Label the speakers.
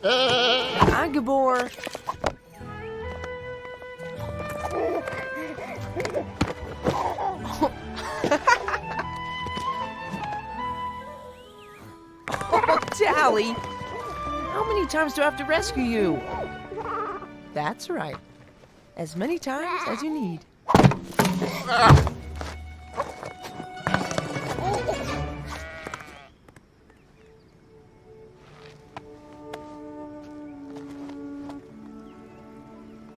Speaker 1: Hi, Gabor. Oh, Tally! How many times do I have to rescue you? That's right. As many times as you need.